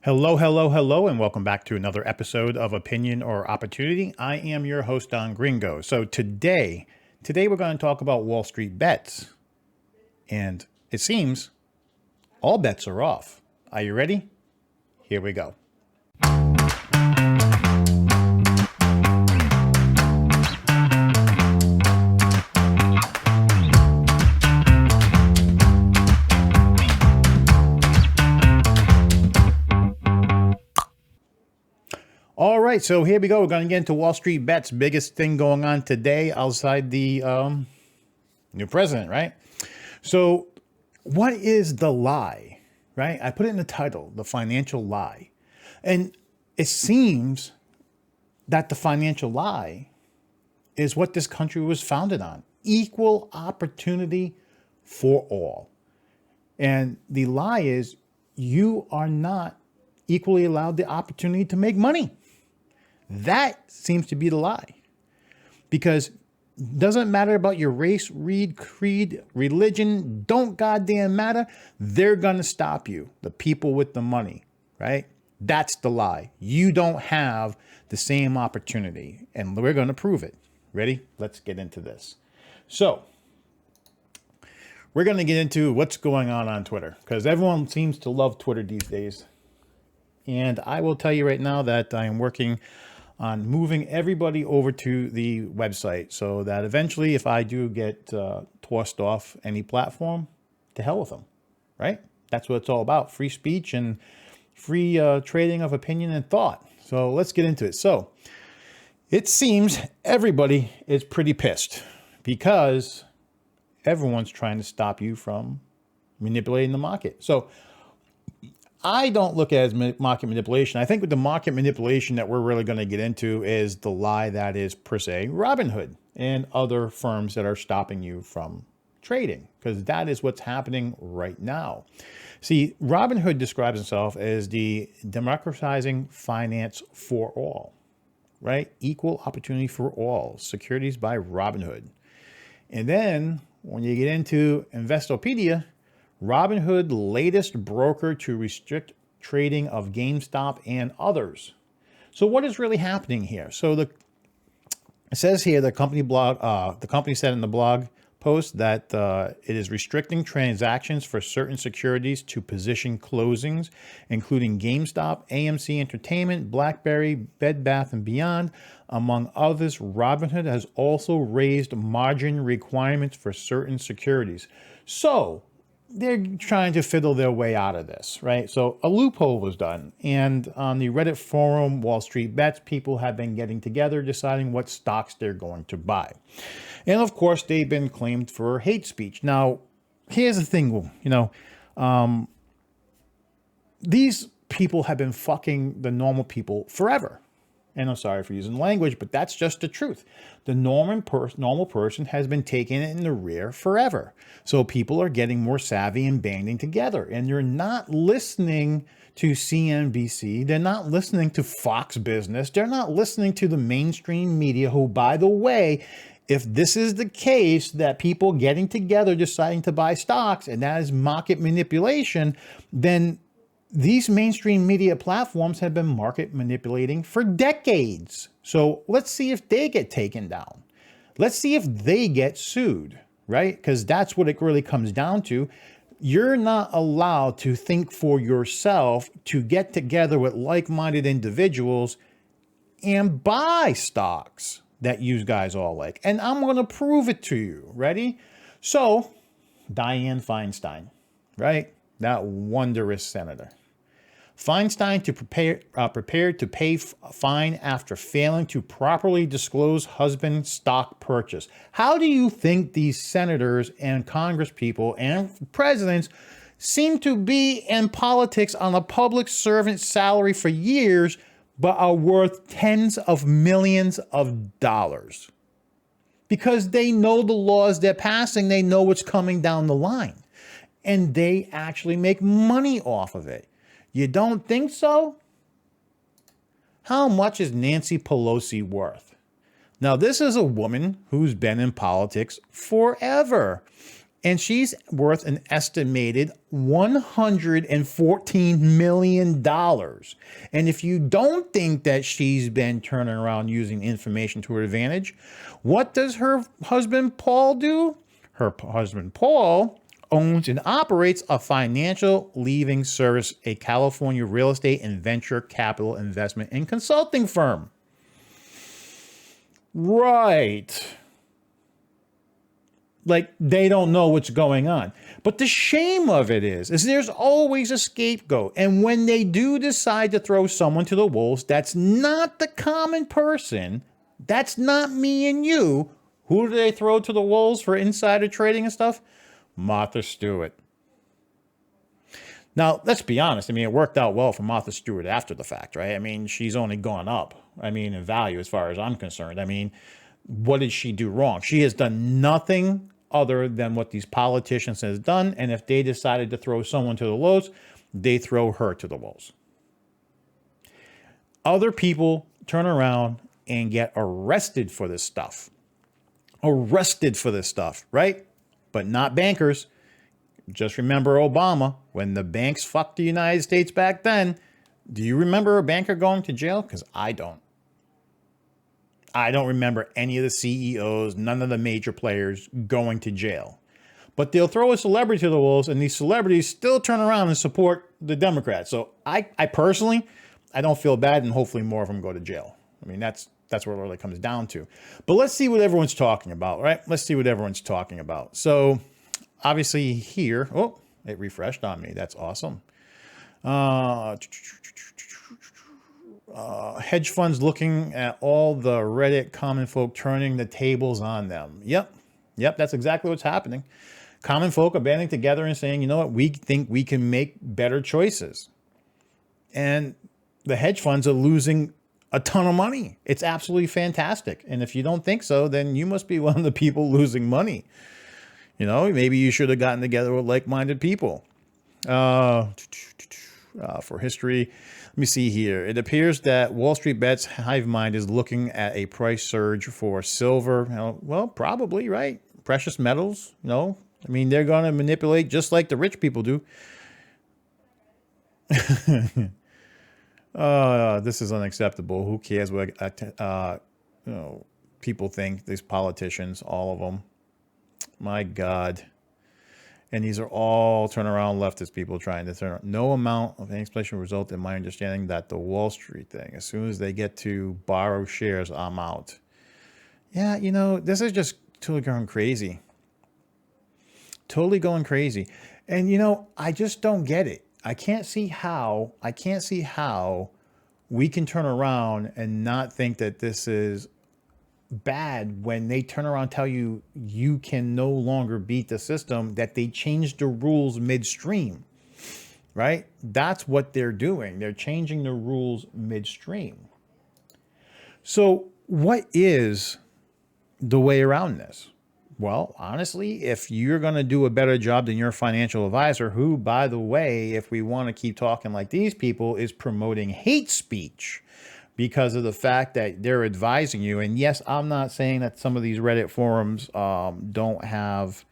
Hello, hello, hello, and welcome back to another episode of Opinion or Opportunity. I am your host, Don Gringo. So today we're going to talk about Wall Street bets. And it seems all bets are off. Are you ready? Here we go. All right, so here we go. We're going to get into Wall Street bets. Biggest thing going on today outside the new president, right? So what is the lie, right? I put it in the title, The Financial Lie. And it seems that the financial lie is what this country was founded on. Equal opportunity for all. And the lie is you are not equally allowed the opportunity to make money. That seems to be the lie. Because it doesn't matter about your race, creed, religion, don't goddamn matter. They're going to stop you. The people with the money, right? That's the lie. You don't have the same opportunity. And we're going to prove it. Ready? Let's get into this. So we're going to get into what's going on Twitter. Because everyone seems to love Twitter these days. And I will tell you right now that I am working on moving everybody over to the website so that eventually if I do get tossed off any platform, to hell with them, right? That's what it's all about. Free speech and free trading of opinion and thought. So let's get into it. So it seems everybody is pretty pissed because everyone's trying to stop you from manipulating the market. So I don't look at it as market manipulation. I think with the market manipulation that we're really going to get into is the lie that is per se Robinhood and other firms that are stopping you from trading, because that is what's happening right now. See, Robinhood describes itself as the democratizing finance for all, right? Equal opportunity for all. Securities by Robinhood. And then when you get into Investopedia, Robinhood, latest broker to restrict trading of GameStop and others. So what is really happening here? So it says here the company said in the blog post that it is restricting transactions for certain securities to position closings, including GameStop, AMC Entertainment, BlackBerry, Bed Bath & Beyond, among others. Robinhood has also raised margin requirements for certain securities. So they're trying to fiddle their way out of this, right? So a loophole was done. And on the Reddit forum, Wall Street Bets, people have been getting together, deciding what stocks they're going to buy. And of course, they've been claimed for hate speech. Now, here's the thing, these people have been fucking the normal people forever. And I'm sorry for using language, but that's just the truth. The normal person has been taking it in the rear forever. So people are getting more savvy and banding together. And you're not listening to CNBC. They're not listening to Fox Business. They're not listening to the mainstream media, who, by the way, if this is the case that people getting together deciding to buy stocks, and that is market manipulation, then these mainstream media platforms have been market manipulating for decades. So let's see if they get taken down. Let's see if they get sued, right? Because that's what it really comes down to. You're not allowed to think for yourself, to get together with like-minded individuals and buy stocks that you guys all like. And I'm going to prove it to you. Ready? So, Dianne Feinstein, right? That wondrous senator. Feinstein prepared to pay fine after failing to properly disclose husband's stock purchase. How do you think these senators and congresspeople and presidents seem to be in politics on a public servant salary for years, but are worth tens of millions of dollars? Because they know the laws they're passing, they know what's coming down the line, and they actually make money off of it. You don't think so? How much is Nancy Pelosi worth? Now, this is a woman who's been in politics forever. And she's worth an estimated $114 million. And if you don't think that she's been turning around using information to her advantage, what does her husband Paul do? Her husband Paul owns and operates a financial leasing service, a California real estate and venture capital investment and consulting firm. Right. Like, they don't know what's going on. But the shame of it is there's always a scapegoat. And when they do decide to throw someone to the wolves, that's not the common person. That's not me and you. Who do they throw to the wolves for insider trading and stuff? Martha Stewart. Now, let's be honest. I mean, it worked out well for Martha Stewart after the fact, right? I mean, she's only gone up, in value as far as I'm concerned. I mean, what did she do wrong? She has done nothing other than what these politicians have done. And if they decided to throw someone to the wolves, they throw her to the wolves. Other people turn around and get arrested for this stuff. Arrested for this stuff, right? But not bankers. Just remember Obama, when the banks fucked the United States back then. Do you remember a banker going to jail? Because I don't. I don't remember any of the CEOs, none of the major players going to jail. But they'll throw a celebrity to the wolves, and these celebrities still turn around and support the Democrats. So I personally, I don't feel bad, and hopefully more of them go to jail. I mean, that's what it really comes down to. But let's see what everyone's talking about, right? Let's see what everyone's talking about. So obviously here, oh, it refreshed on me. That's awesome. Hedge funds looking at all the Reddit common folk turning the tables on them. Yep, that's exactly what's happening. Common folk are banding together and saying, you know what, we think we can make better choices. And the hedge funds are losing a ton of money. It's absolutely fantastic. And if you don't think so, then you must be one of the people losing money. You know, maybe you should have gotten together with like-minded people. For history, let me see here. It appears that Wallstreetbets hive mind is looking at a price surge for silver. Well, probably, right? Precious metals, I mean, they're going to manipulate just like the rich people do. This is unacceptable. Who cares what people think, these politicians, all of them. My God. And these are all turnaround leftist people trying to turn. No amount of any explanation will result in my understanding that the Wall Street thing, as soon as they get to borrow shares, I'm out. Yeah, this is just totally going crazy. Totally going crazy. And, I just don't get it. I can't see how we can turn around and not think that this is bad when they turn around and tell you you can no longer beat the system, that they changed the rules midstream, right? That's what they're doing. They're changing the rules midstream. So what is the way around this? Well, honestly, if you're going to do a better job than your financial advisor, who, by the way, if we want to keep talking like these people, is promoting hate speech because of the fact that they're advising you. And yes, I'm not saying that some of these Reddit forums don't have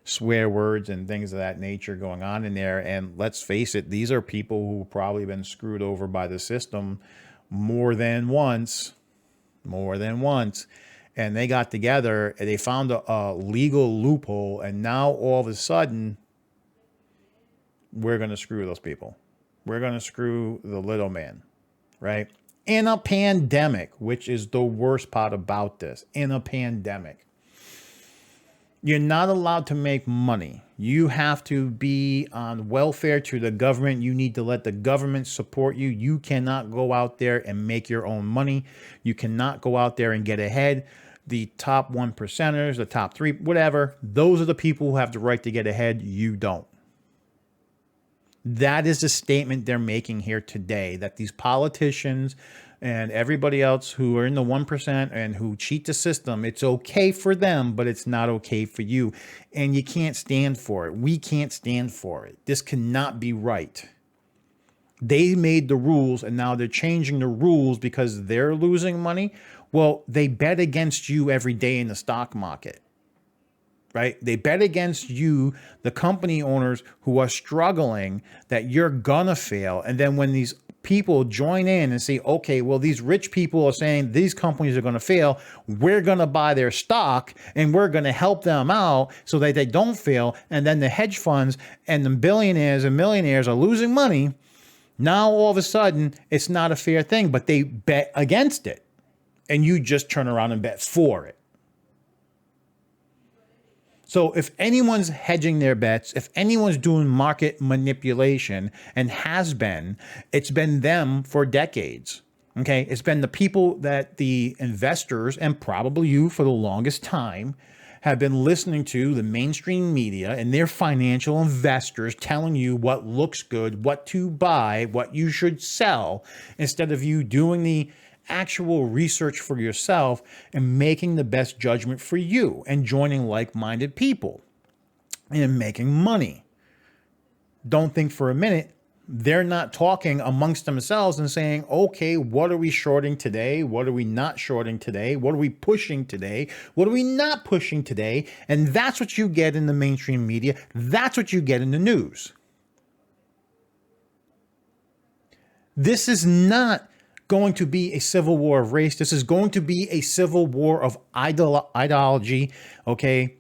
swear words and things of that nature going on in there. And let's face it, these are people who've probably been screwed over by the system more than once. And they got together and they found a legal loophole. And now all of a sudden, we're going to screw those people. We're going to screw the little man, right? In a pandemic, which is the worst part about this. In a pandemic, you're not allowed to make money. You have to be on welfare to the government. You need to let the government support you. You cannot go out there and make your own money. You cannot go out there and get ahead. The top 1%ers, the top 3, whatever, those are the people who have the right to get ahead. You don't. That is the statement they're making here today, that these politicians and everybody else who are in the 1% and who cheat the system, it's okay for them, but it's not okay for you. And you can't stand for it. We can't stand for it. This cannot be right. They made the rules and now they're changing the rules because they're losing money. Well, they bet against you every day in the stock market. right? They bet against you, the company owners who are struggling, that you're gonna fail. And then when these people join in and say, okay, well, these rich people are saying these companies are gonna fail, we're gonna buy their stock and we're gonna help them out so that they don't fail. And then the hedge funds and the billionaires and millionaires are losing money. Now, all of a sudden, it's not a fair thing, but they bet against it. And you just turn around and bet for it. So if anyone's hedging their bets, if anyone's doing market manipulation and has been, it's been them for decades. Okay. It's been the people that the investors and probably you for the longest time have been listening to, the mainstream media and their financial investors telling you what looks good, what to buy, what you should sell, instead of you doing the actual research for yourself and making the best judgment for you and joining like-minded people and making money. Don't think for a minute they're not talking amongst themselves and saying, okay, what are we shorting today? What are we not shorting today? What are we pushing today? What are we not pushing today? And that's what you get in the mainstream media. That's what you get in the news. This is not going to be a civil war of race. This is going to be a civil war of ideology, okay?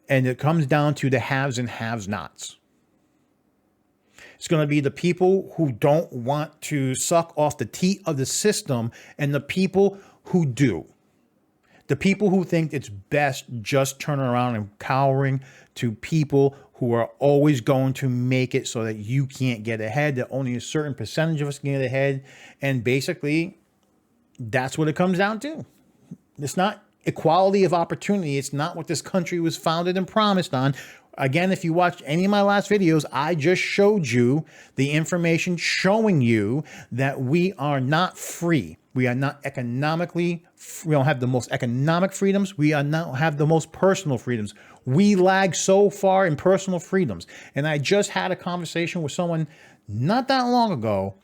And it comes down to the haves and have-nots. It's going to be the people who don't want to suck off the teat of the system and the people who do. The people who think it's best just turning around and cowering to people who are always going to make it so that you can't get ahead, that only a certain percentage of us can get ahead. And basically, that's what it comes down to. It's not equality of opportunity. It's not what this country was founded and promised on. Again, if you watched any of my last videos, I just showed you the information showing you that we are not free. We are not economically, we don't have the most economic freedoms. We are not have the most personal freedoms. We lag so far in personal freedoms. And I just had a conversation with someone not that long ago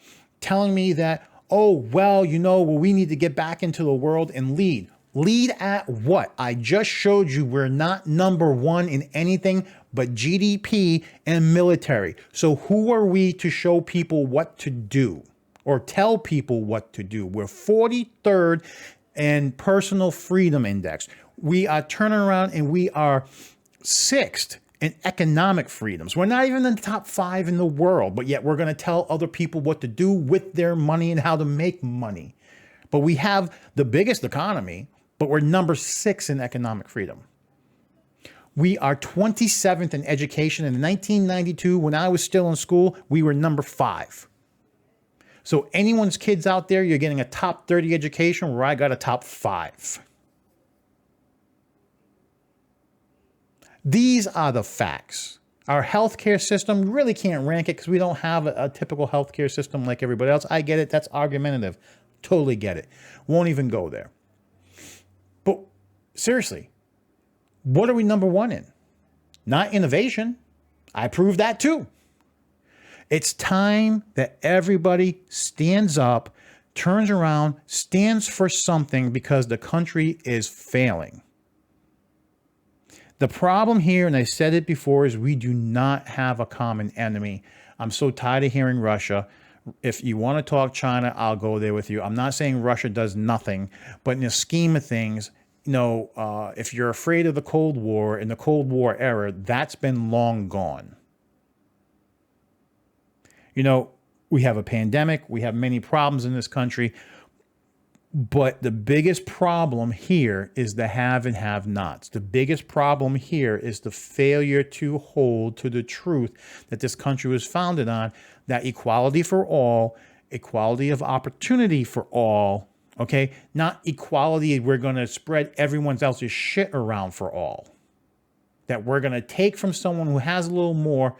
telling me that, oh, well, we need to get back into the world and lead. Lead at what? I just showed you we're not number one in anything but GDP and military. So who are we to show people what to do or tell people what to do? We're 43rd in personal freedom index. We are turning around and we are 6th in economic freedoms. We're not even in the top 5 in the world, but yet we're going to tell other people what to do with their money and how to make money. But we have the biggest economy, but we're number 6 in economic freedom. We are 27th in education. In 1992, when I was still in school, we were number 5. So anyone's kids out there, you're getting a top 30 education where I got a top 5. These are the facts. Our healthcare system, you really can't rank it because we don't have a typical healthcare system like everybody else. I get it. That's argumentative. Totally get it. Won't even go there. But seriously, what are we number 1 in? Not innovation. I proved that too. It's time that everybody stands up, turns around, stands for something because the country is failing. The problem here, and I said it before, is we do not have a common enemy. I'm so tired of hearing Russia. If you want to talk China, I'll go there with you. I'm not saying Russia does nothing, but in the scheme of things, if you're afraid of the Cold War, in the Cold War era, that's been long gone. We have a pandemic. We have many problems in this country. But the biggest problem here is the have and have nots. The biggest problem here is the failure to hold to the truth that this country was founded on, that equality for all, equality of opportunity for all, okay? Not equality, we're going to spread everyone else's shit around for all. That we're going to take from someone who has a little more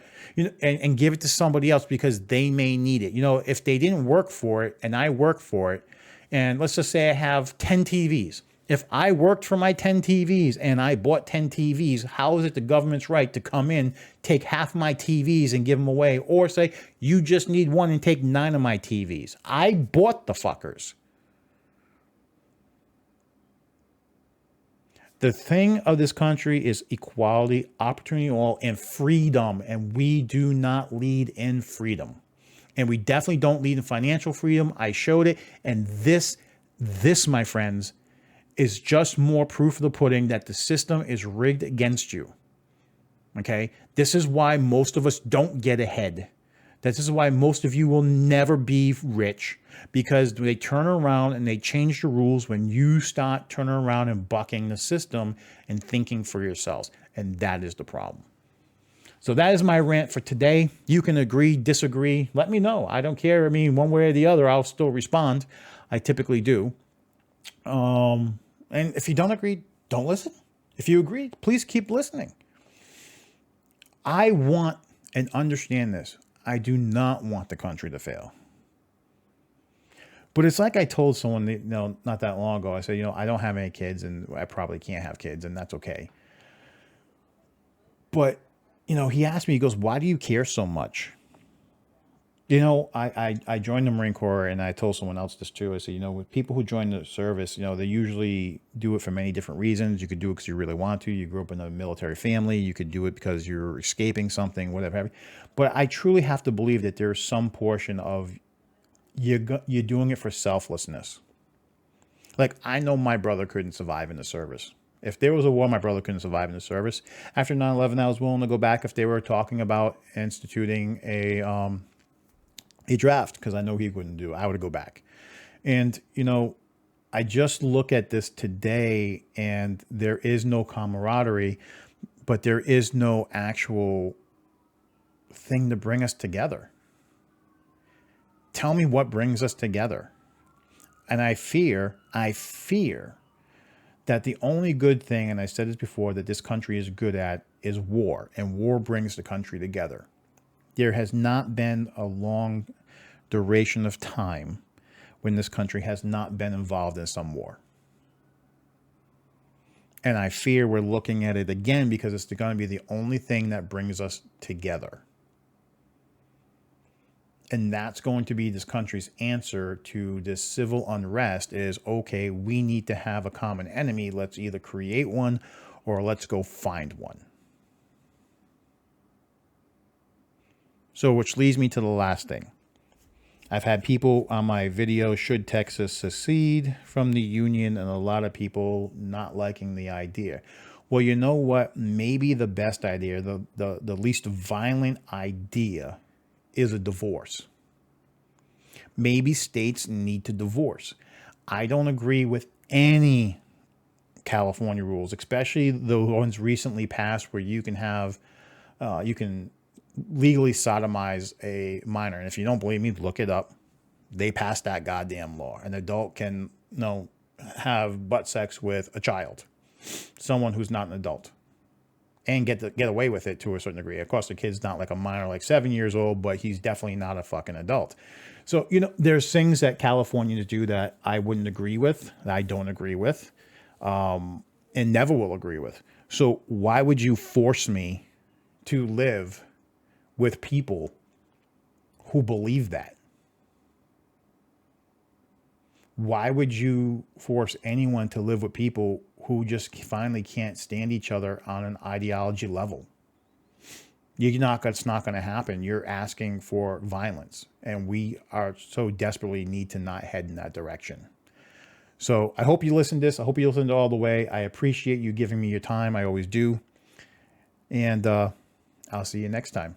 and give it to somebody else because they may need it. If they didn't work for it and I work for it, and let's just say I have 10 TVs. If I worked for my 10 TVs and I bought 10 TVs, how is it the government's right to come in, take half my TVs and give them away? Or say, you just need one and take 9 of my TVs. I bought the fuckers. The thing of this country is equality, opportunity, all, and freedom. And we do not lead in freedom. And we definitely don't lead in financial freedom. I showed it. And this, my friends, is just more proof of the pudding that the system is rigged against you. Okay? This is why most of us don't get ahead. This is why most of you will never be rich, because they turn around and they change the rules when you start turning around and bucking the system and thinking for yourselves. And that is the problem. So that is my rant for today. You can agree, disagree. Let me know. I don't care. I mean, one way or the other, I'll still respond. I typically do. And if you don't agree, don't listen. If you agree, please keep listening. I want and understand this. I do not want the country to fail. But it's like I told someone, not that long ago. I said, I don't have any kids and I probably can't have kids, and that's okay. But, he asked me, he goes, why do you care so much? I joined the Marine Corps, and I told someone else this too. I said, with people who join the service, they usually do it for many different reasons. You could do it because you really want to. You grew up in a military family. You could do it because you're escaping something, whatever. But I truly have to believe that there's some portion of you're doing it for selflessness. Like, I know my brother couldn't survive in the service. If there was a war, my brother couldn't survive in the service. After 9/11, I was willing to go back if they were talking about instituting a draft, because I know he wouldn't do it. I would go back. And, I just look at this today, and there is no camaraderie, but there is no actual thing to bring us together. Tell me what brings us together. And I fear that the only good thing, and I said this before, that this country is good at is war, and war brings the country together. There has not been a long duration of time when this country has not been involved in some war. And I fear we're looking at it again because it's going to be the only thing that brings us together. And that's going to be this country's answer to this civil unrest is, okay, we need to have a common enemy. Let's either create one or let's go find one. So, which leads me to the last thing. I've had people on my video, should Texas secede from the Union, and a lot of people not liking the idea. Well, you know what? Maybe the best idea, the least violent idea, is a divorce. Maybe states need to divorce. I don't agree with any California rules, especially the ones recently passed where you can have, you can legally sodomize a minor. And if you don't believe me, look it up. They passed that goddamn law. An adult can have butt sex with a child, someone who's not an adult, and get away with it to a certain degree. Of course, the kid's not like a minor, like 7 years old, but he's definitely not a fucking adult. So, there's things that Californians do that I wouldn't agree with, that I don't agree with, and never will agree with. So why would you force me to live with people who believe that? Why would you force anyone to live with people who just finally can't stand each other on an ideology level? It's not going to happen. You're asking for violence, and we are so desperately need to not head in that direction. So I hope you listened to this. I hope you listened all the way. I appreciate you giving me your time. I always do. And I'll see you next time.